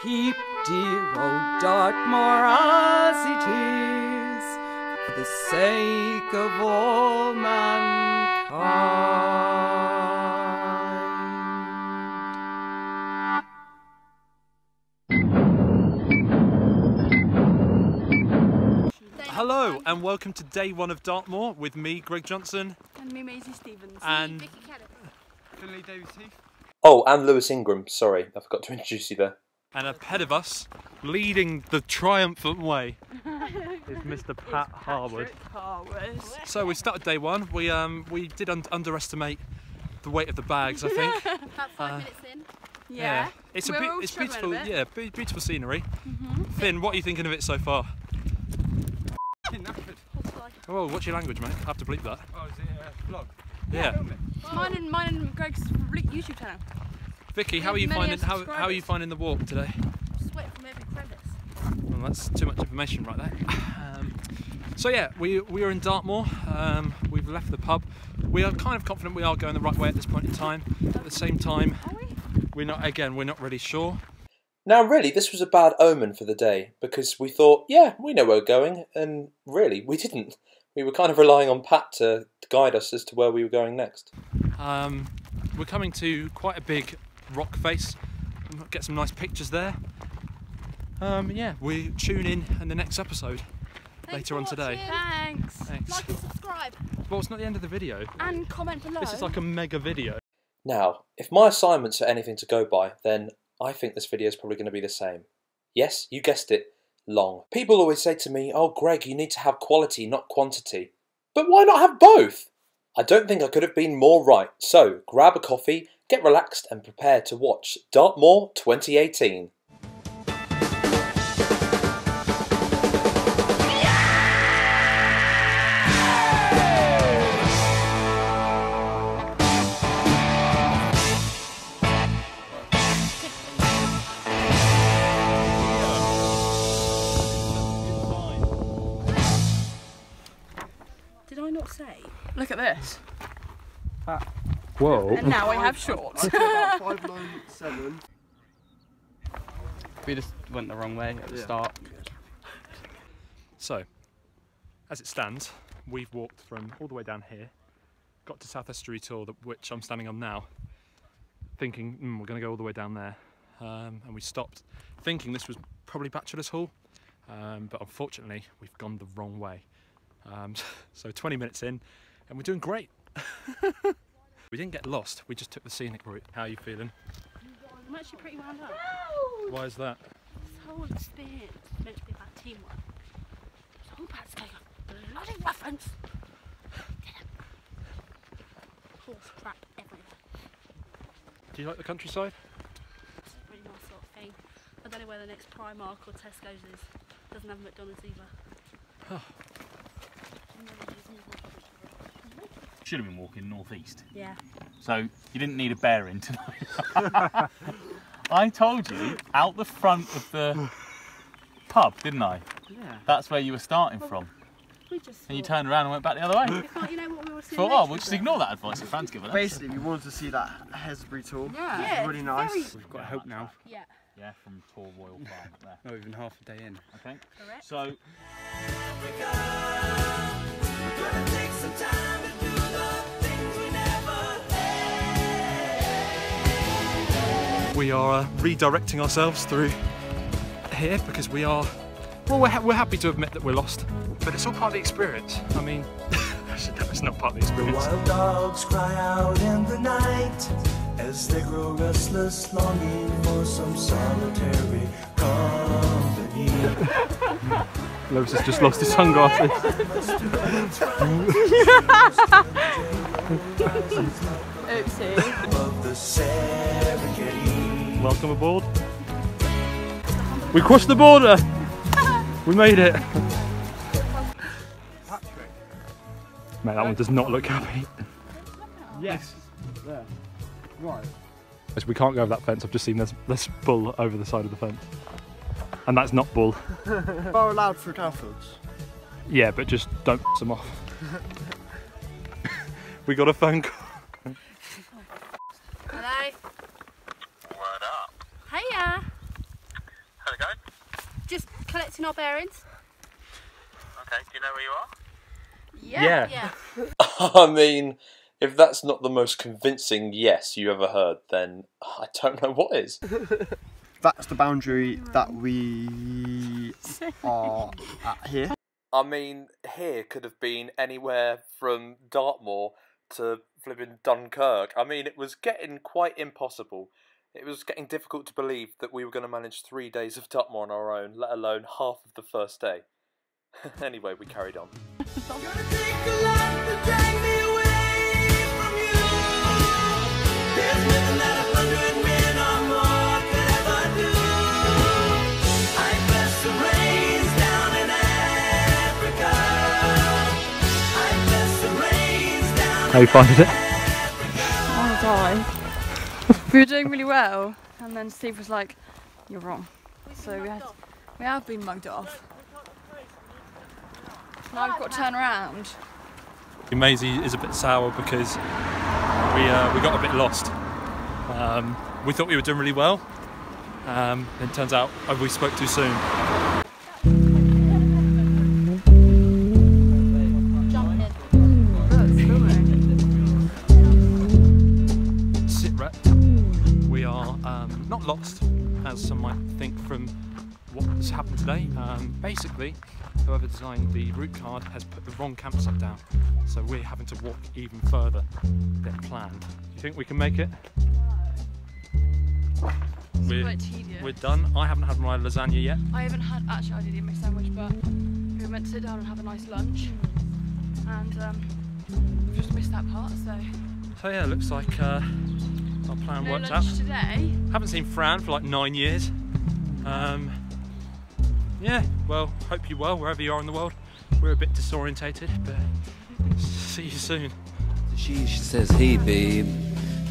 Keep dear old Dartmoor as it is, for the sake of all mankind. Hello and welcome to day one of Dartmoor with me, Greg Johnson. And me, Maisie Stevens. And Vicky Kelly. Finley Davis Heath. Oh, and Lewis Ingram, sorry, I forgot to introduce you there. And ahead of us, leading the triumphant way, is Mr. Pat Harwood. So we started day one. We did underestimate the weight of the bags, I think. About 5 minutes in. Yeah. It's beautiful. Yeah, beautiful scenery. Finn, what are you thinking of it so far? Oh, what's your language, mate? I have to bleep that. Oh, is it a vlog? Yeah. Mine and Greg's YouTube channel. Vicky, how are you finding the walk today? Sweat from every crevice. Well, that's too much information right there. So yeah, we are in Dartmoor. We've left the pub. We are kind of confident we are going the right way at this point in time. At the same time, we're not really sure. Now really, this was a bad omen for the day, because we thought, yeah, we know where we're going, and really, we didn't. We were kind of relying on Pat to guide us as to where we were going next. We're coming to quite a big rock face. We'll get some nice pictures there. Yeah, we tune in the next episode later on today. Thanks. Thanks. Like and subscribe. Well, it's not the end of the video. And comment below. This is like a mega video. Now, if my assignments are anything to go by, then I think this video is probably going to be the same. Yes, you guessed it, long. People always say to me, oh Greg, you need to have quality, not quantity. But why not have both? I don't think I could have been more right. So, grab a coffee, get relaxed and prepare to watch Dartmoor 2018. Did I not say? Look at this. Whoa. And now I have shorts. About 597. We just went the wrong way at the start. So, as it stands, we've walked from all the way down here, got to South Estuary Tor, which I'm standing on now, thinking we're going to go all the way down there, and we stopped thinking this was probably Bachelor's Hall, but unfortunately we've gone the wrong way. So 20 minutes in, and we're doing great. We didn't get lost, we just took the scenic route. How are you feeling? I'm actually pretty wound up. Why is that? This whole experience is meant to be about teamwork. So I'm about to take a bloody reference. Horse crap everywhere. Do you like the countryside? It's a really nice sort of thing. I don't know where the next Primark or Tesco's is. Doesn't have McDonald's either. Should have been walking northeast. Yeah. So you didn't need a bearing tonight. I told you out the front of the pub, didn't I? Yeah. That's where you were starting from. We just And you turned around and went back the other way. You know what we were seeing. Thought, oh, we'll just ignore that advice that Fran's given us. Basically, we wanted to see that Hesbury tour. Yeah. It's really nice. We've got hope now. Yeah. Yeah, from Tor Royal Farm up there. Not even half a day in. Okay. Correct. So We are redirecting ourselves through here because we are, well, we're happy to admit that we're lost, but it's all part of the experience. I mean, actually, no, it's not part of the experience. Wild dogs cry out in the night as they grow restless, longing for some solitary company. Lewis has just lost his sunglasses. Oopsie. Of the Serengeti. Welcome aboard. We crossed the border. We made it. Mate, that one does not look happy. Yes. There. Right. As we can't go over that fence, I've just seen there's bull over the side of the fence. And that's not bull. Are allowed fruit outfields? Yeah, but just don't piss them off. We got a phone call. Hello. what up? Hiya. collecting our bearings. Okay, do you know where you are? Yeah. Yeah. I mean, if that's not the most convincing yes you ever heard, then I don't know what is. That's the boundary that we are at here. I mean, here could have been anywhere from Dartmoor to flipping Dunkirk. I mean, it was getting quite impossible. It was getting difficult to believe that we were going to manage 3 days of Dartmoor on our own, let alone half of the first day. Anyway, we carried on. How you finding it? Oh, die. We were doing really well, and then Steve was like, "You're wrong." So we have been mugged off. Now we've got to turn around. Maisie is a bit sour because we got a bit lost. We thought we were doing really well. It turns out we spoke too soon. Sitrep. We are not lost, as some might think from what has happened today. Basically, whoever designed the route card has put the wrong campsite down, so we're having to walk even further than planned. Do you think we can make it? Quite tedious. We're done. I haven't had my lasagna yet. I haven't had, actually I did eat my sandwich, but we were meant to sit down and have a nice lunch, and we've just missed that part, So yeah, looks like our plan no worked lunch out. today. Haven't seen Fran for like 9 years. Yeah, well, hope you're well wherever you are in the world. We're a bit disorientated, but see you soon. She says, "Hey babe,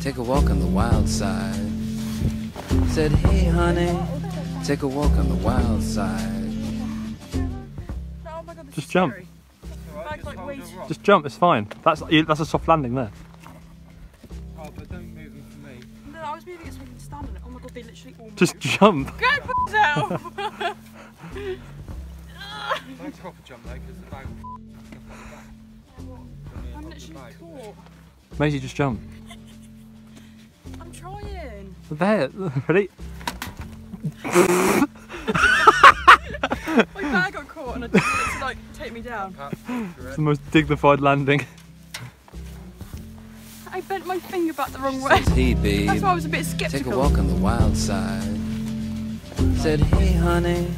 take a walk on the wild side." Said, "Hey honey, take a walk on the wild side." Oh my God, this Just is jump. scary. Bag's like way too... Just jump, it's fine. That's a soft landing there. Oh, but don't move them for me. No, I was moving it so we can stand on it. Oh my God, they literally all Just moved. jump. Go for yourself! Don't proper jump though, because the bag. I'm literally caught. Maisie, just jump. I'm trying. There, ready? My bag got caught and I just wanted to like take me down. It's the most dignified landing. I bent my finger back the wrong way. "Hey babe, That's why I was a bit take a sceptical. walk on the wild side." Said, "Hey honey,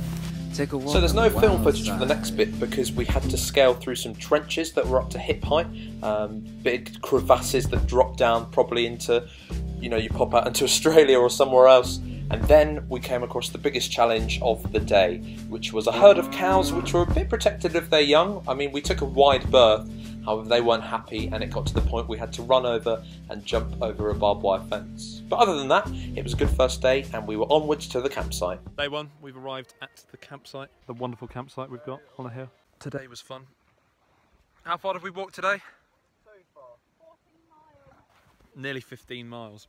take a walk." So there's on no the film wild footage for the side." next bit because we had to scale through some trenches that were up to hip height, big crevasses that drop down probably into, you know, you pop out into Australia or somewhere else. And then we came across the biggest challenge of the day, which was a herd of cows which were a bit protected if they're young. I mean, we took a wide berth, however they weren't happy and it got to the point we had to run over and jump over a barbed wire fence. But other than that, it was a good first day and we were onwards to the campsite. Day one, we've arrived at the campsite, the wonderful campsite we've got on a hill. Today was fun. How far did we walk today? So far. 14 miles. Nearly 15 miles.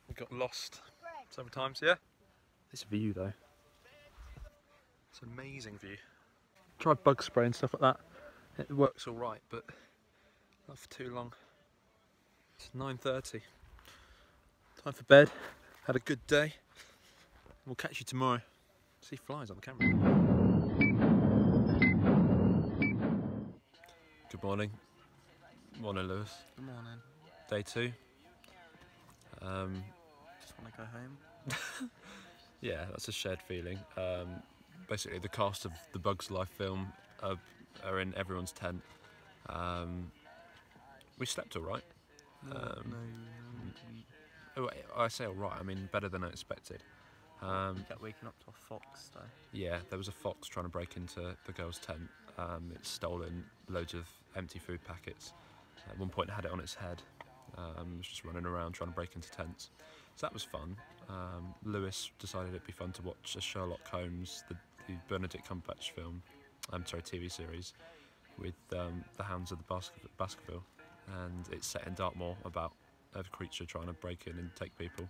We got lost several times, yeah? This view though. It's an amazing view. Tried bug spray and stuff like that. It works alright, but not for too long. It's 9:30. Time for bed. Had a good day. We'll catch you tomorrow. See flies on the camera. Good morning. Morning, Lewis. Good morning. Day 2. Just want to go home. Yeah, that's a shared feeling. Basically, the cast of the Bugs Life film are in everyone's tent. We slept all right. I say all right. I mean better than I expected. Got waking up to a fox though. Yeah, there was a fox trying to break into the girls' tent. It's stolen loads of empty food packets. At one point, it had it on its head. It was just running around trying to break into tents. So that was fun. Lewis decided it'd be fun to watch a Sherlock Holmes, the Benedict Cumberbatch film, TV series, with the Hounds of the Baskerville, and it's set in Dartmoor about a creature trying to break in and take people.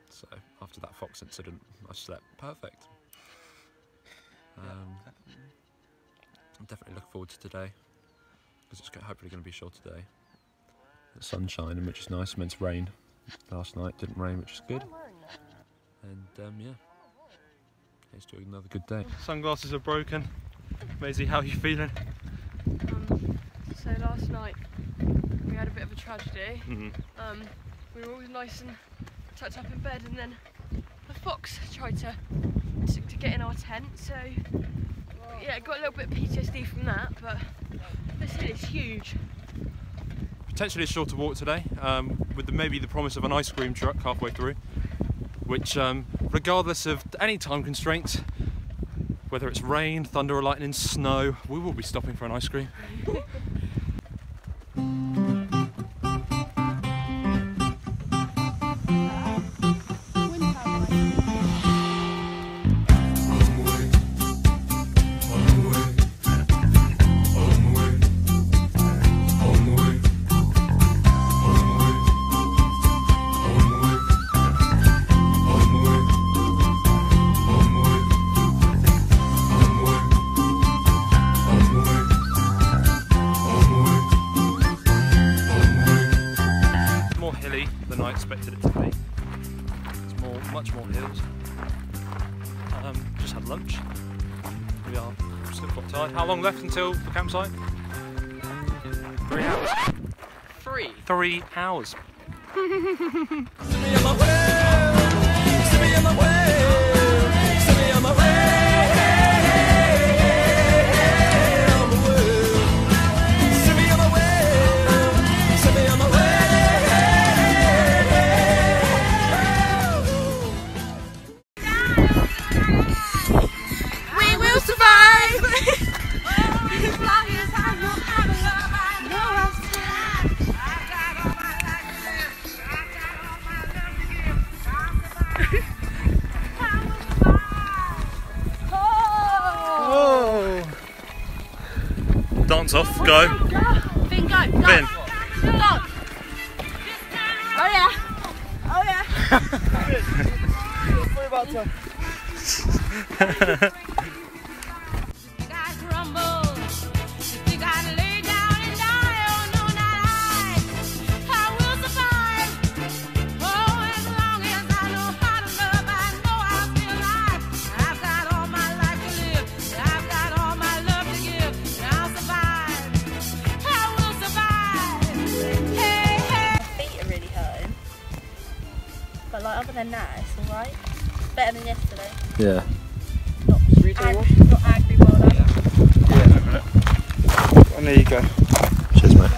So after that fox incident, I slept perfect. I'm definitely looking forward to today because it's hopefully going to be short today. The sun's shining, which is nice. It meant to rain last night, didn't rain, which is good. And yeah, here's to another good day. Sunglasses are broken. Maisie, how are you feeling? So last night we had a bit of a tragedy. We were all nice and tucked up in bed, and then a fox tried to get in our tent. So yeah, got a little bit of PTSD from that. But this hill is huge. Potentially a shorter walk today, with maybe the promise of an ice cream truck halfway through, which, regardless of any time constraints, whether it's rain, thunder or lightning, snow, we will be stopping for an ice cream. Than I expected it to be. It's much more hills. Just had lunch. We are still quite tired. How long left until the campsite? 3 hours. 3 hours. Dance off, go. Finn, go. Finn. Go. Oh yeah. Oh yeah. Sorry about that. But like other than that, it's alright. Better than yesterday. Yeah. Not angry, well done. Yeah, and there you go. Cheers, mate.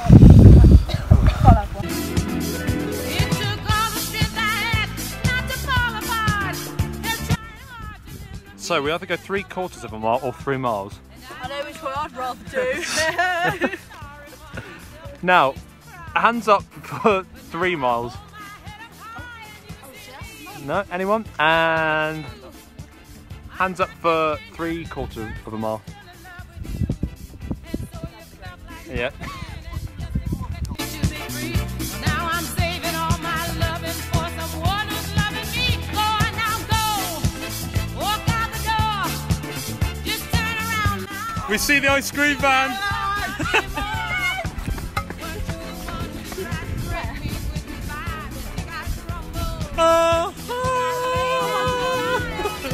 So we either go 3/4 of a mile or 3 miles. I know which one I'd rather do. Now, hands up for 3 miles. No, anyone? And hands up for 3/4 of a mile. Yeah. We see the ice cream van.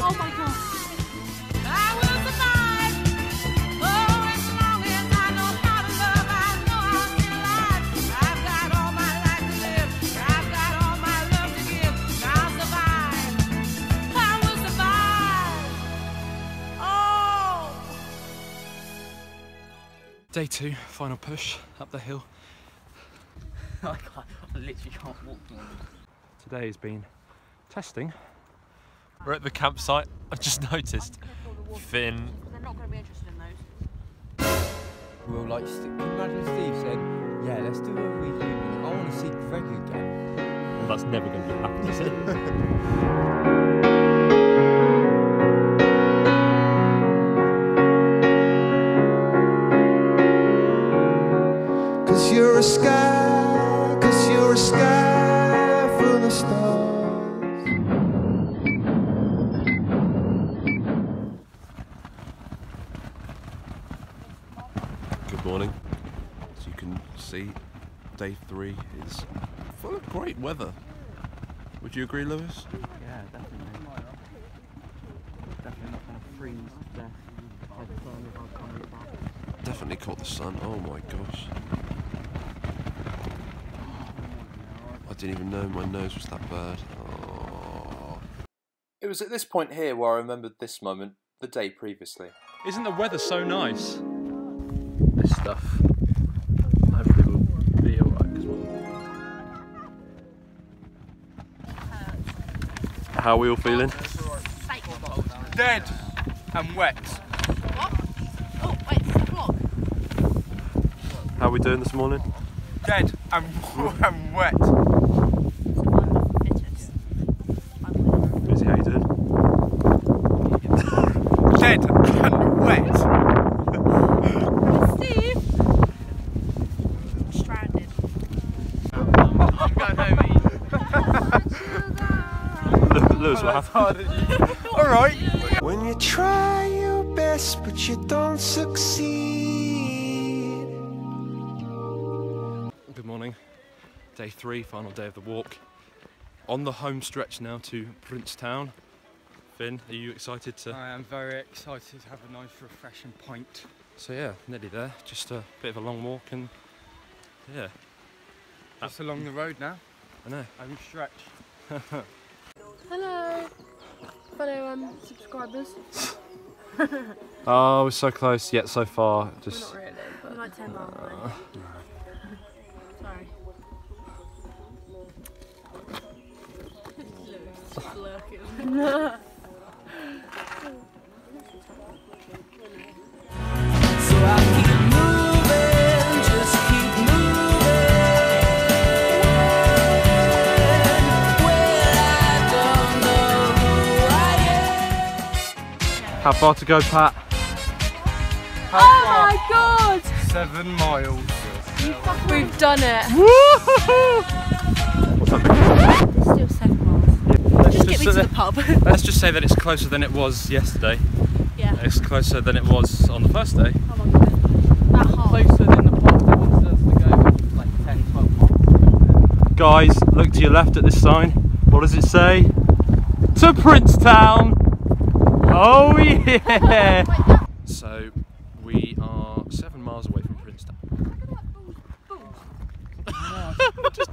Oh my god. I will survive. Oh, as long as I know how to love, I know I'll be alive. I've got all my life to live. I've got all my love to give. I'll survive. I will survive. Oh. Day 2, final push up the hill. I literally can't walk more. Today has been testing. We're at the campsite. I just noticed Finn. They're not going to be interested in those. Well, like, imagine Steve said, yeah, let's do a reunion. I want to see Greg again. Well, that's never going to happen, is it? Cause you're a sky, cause you're a sky full of stars. morning. As you can see, day 3 is full of great weather. Would you agree, Lewis? Yeah, definitely. Definitely not going to freeze to death by the sun if I've come back. Definitely caught the sun. Oh my gosh. I didn't even know my nose was that bad. Oh. It was at this point here where I remembered this moment the day previously. Isn't the weather so nice? This stuff hopefully will be alright as well. How are we all feeling? Dead and wet. What? Oh, wait, it's the clock. How are we doing this morning? Dead and wet. Izzy, how you doing? Dead and wet. Steve! Stranded. I'm going home eating. Lewis, what happened? Alright. When you try your best but you don't succeed. Good morning. Day 3, final day of the walk. On the home stretch now to Princetown. Finn, are you excited to? I am very excited to have a nice refreshing pint. So yeah, nearly there. Just a bit of a long walk and yeah. Just along the road now. I know. Home stretch. Hello, fellow subscribers. Oh, we're so close yet so far. Just. Not really, but we're like 10 miles away. Sorry. Just lurking. So I keep moving, just keep moving. Well, I don't know who I am. How far to go, Pat? Oh my god! 7 miles. We've done it. Still 7 miles. Just get me to the pub. Let's just say that it's closer than it was yesterday. Yeah. It's closer than it was on the first day. Oh my god. That hard. Closer than the pub that wants us to go, like 10, 12 miles. Guys, look to your left at this sign. What does it say? To Princetown! Oh yeah! So, we are 7 miles away from Princetown. just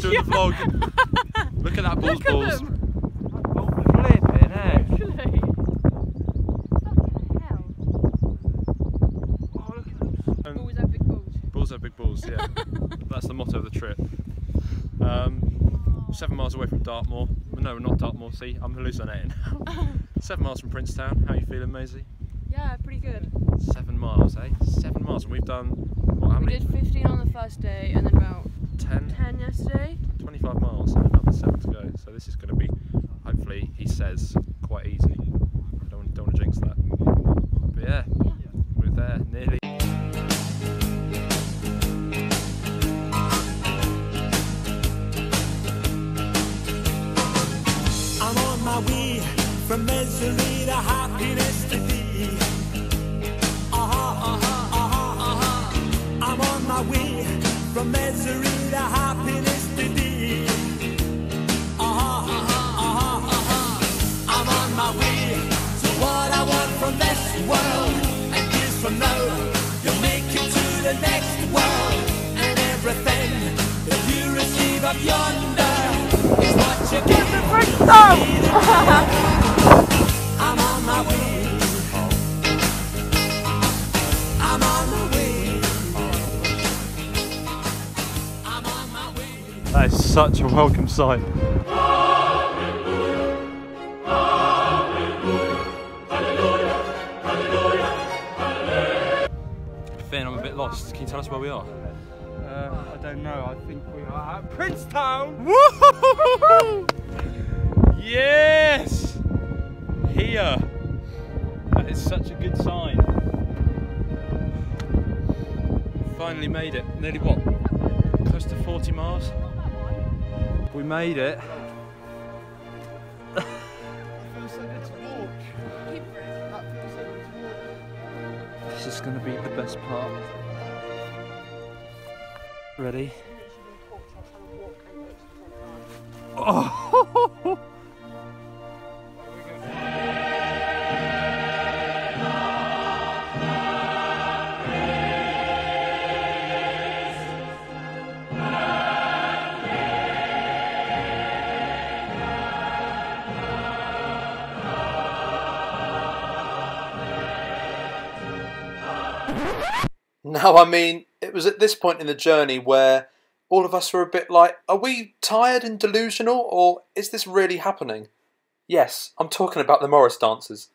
doing the vlog. Look at that balls. Oh, flipping heck. Balls have big balls. Balls have big balls, yeah. That's the motto of the trip. 7 miles away from Dartmoor. No, not Dartmoor, see, I'm hallucinating. 7 miles from Princetown. How are you feeling, Maisie? Yeah, pretty good. 7 miles, eh? 7 miles, and we've done, what, how many? We did 15 on the first day and then about 10 yesterday. 25 miles and another 7 to go. So this is going to be, hopefully, he says, quite easy. Don't want to jinx that. But yeah, we're there, nearly. I'm on my way from misery to happiness today. I'm on my way from misery to happiness today. I'm on my way to what I want from this world. And years from now, you'll make it to the next world. And everything that you receive up yonder is what you get for Bristol. I'm on my way. I'm on my way. I'm on my way. That is such a welcome sight. Finn, I'm a bit lost. Can you tell us where we are? I don't know. I think we are at Princetown. Woo! Yes! Here. That is such a good sign. Finally made it. Nearly what? Close to 40 miles. We made it. This is going to be the best part. Ready? Oh! Now, I mean, it was at this point in the journey where all of us were a bit like, are we tired and delusional, or is this really happening? Yes, I'm talking about the Morris dancers.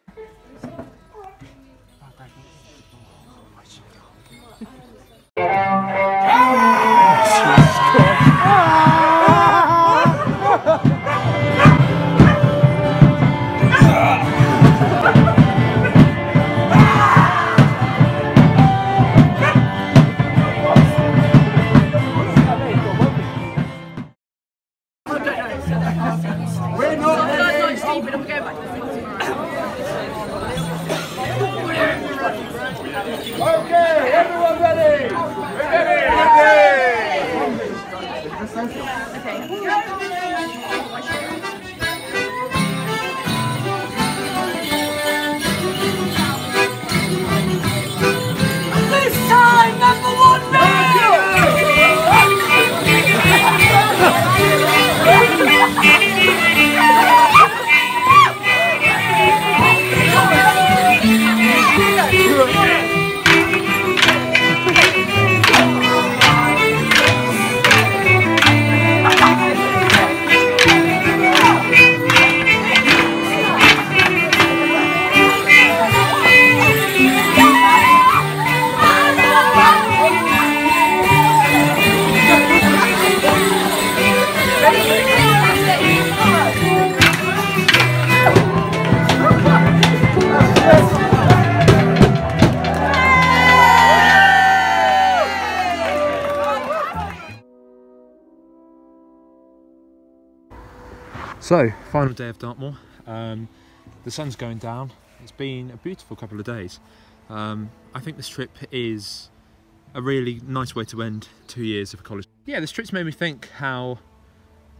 Okay, everyone ready? This time, #1 So, final day of Dartmoor. The sun's going down. It's been a beautiful couple of days. I think this trip is a really nice way to end 2 years of college. Yeah, this trip's made me think how,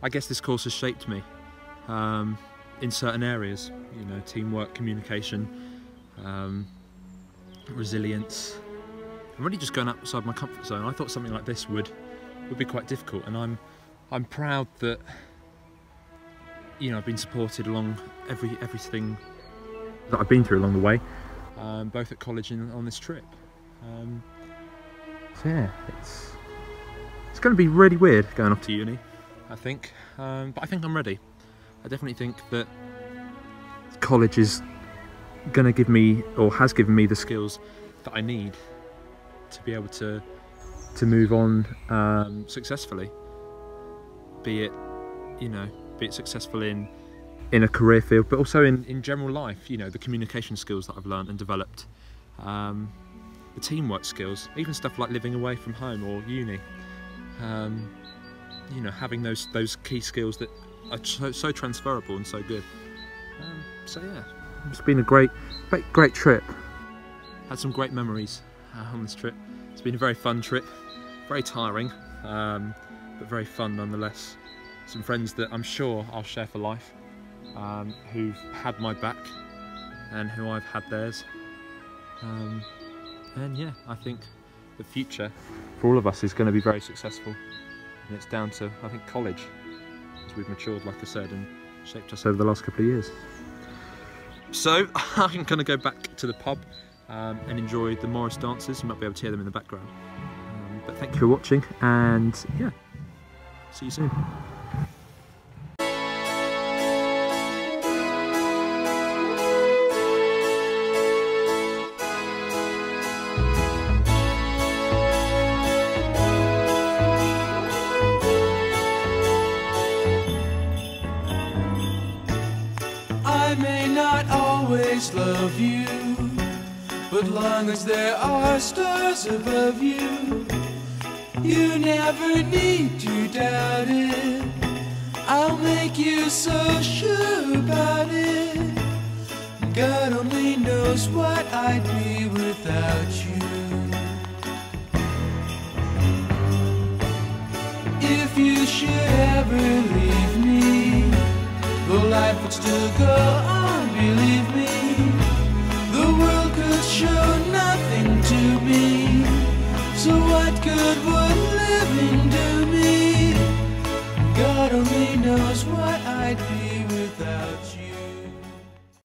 I guess this course has shaped me in certain areas. You know, teamwork, communication, resilience, and really just going outside my comfort zone. I thought something like this would be quite difficult, and I'm proud that, you know, I've been supported along everything that I've been through along the way, both at college and on this trip. So yeah, it's going to be really weird going off to uni, I think, but I think I'm ready. I definitely think that college is going to give me, or has given me, the skills that I need to be able to move on successfully, be it, you know, successful in a career field, but also in general life. You know, the communication skills that I've learned and developed, the teamwork skills, even stuff like living away from home or uni. You know, having those key skills that are so transferable and so good. So yeah, it's been a great trip. Had some great memories on this trip. It's been a very fun trip, very tiring, but very fun nonetheless. Some friends that I'm sure I'll share for life, who've had my back and who I've had theirs. And yeah, I think the future for all of us is going to be very successful, and it's down to, I think, college, as we've matured, like I said, and shaped us over the last couple of years. So I'm going to go back to the pub and enjoy the Morris dancers. You might be able to hear them in the background. But thank you for watching, and yeah, see you soon. I may not always love you, but long as there are stars above you, you never need to doubt it. I'll make you so sure about it. God only knows what I'd be without you. should ever leave me, the life would still go on, believe me. The world could show nothing to me, so what good would living do me? God only knows what I'd be without you.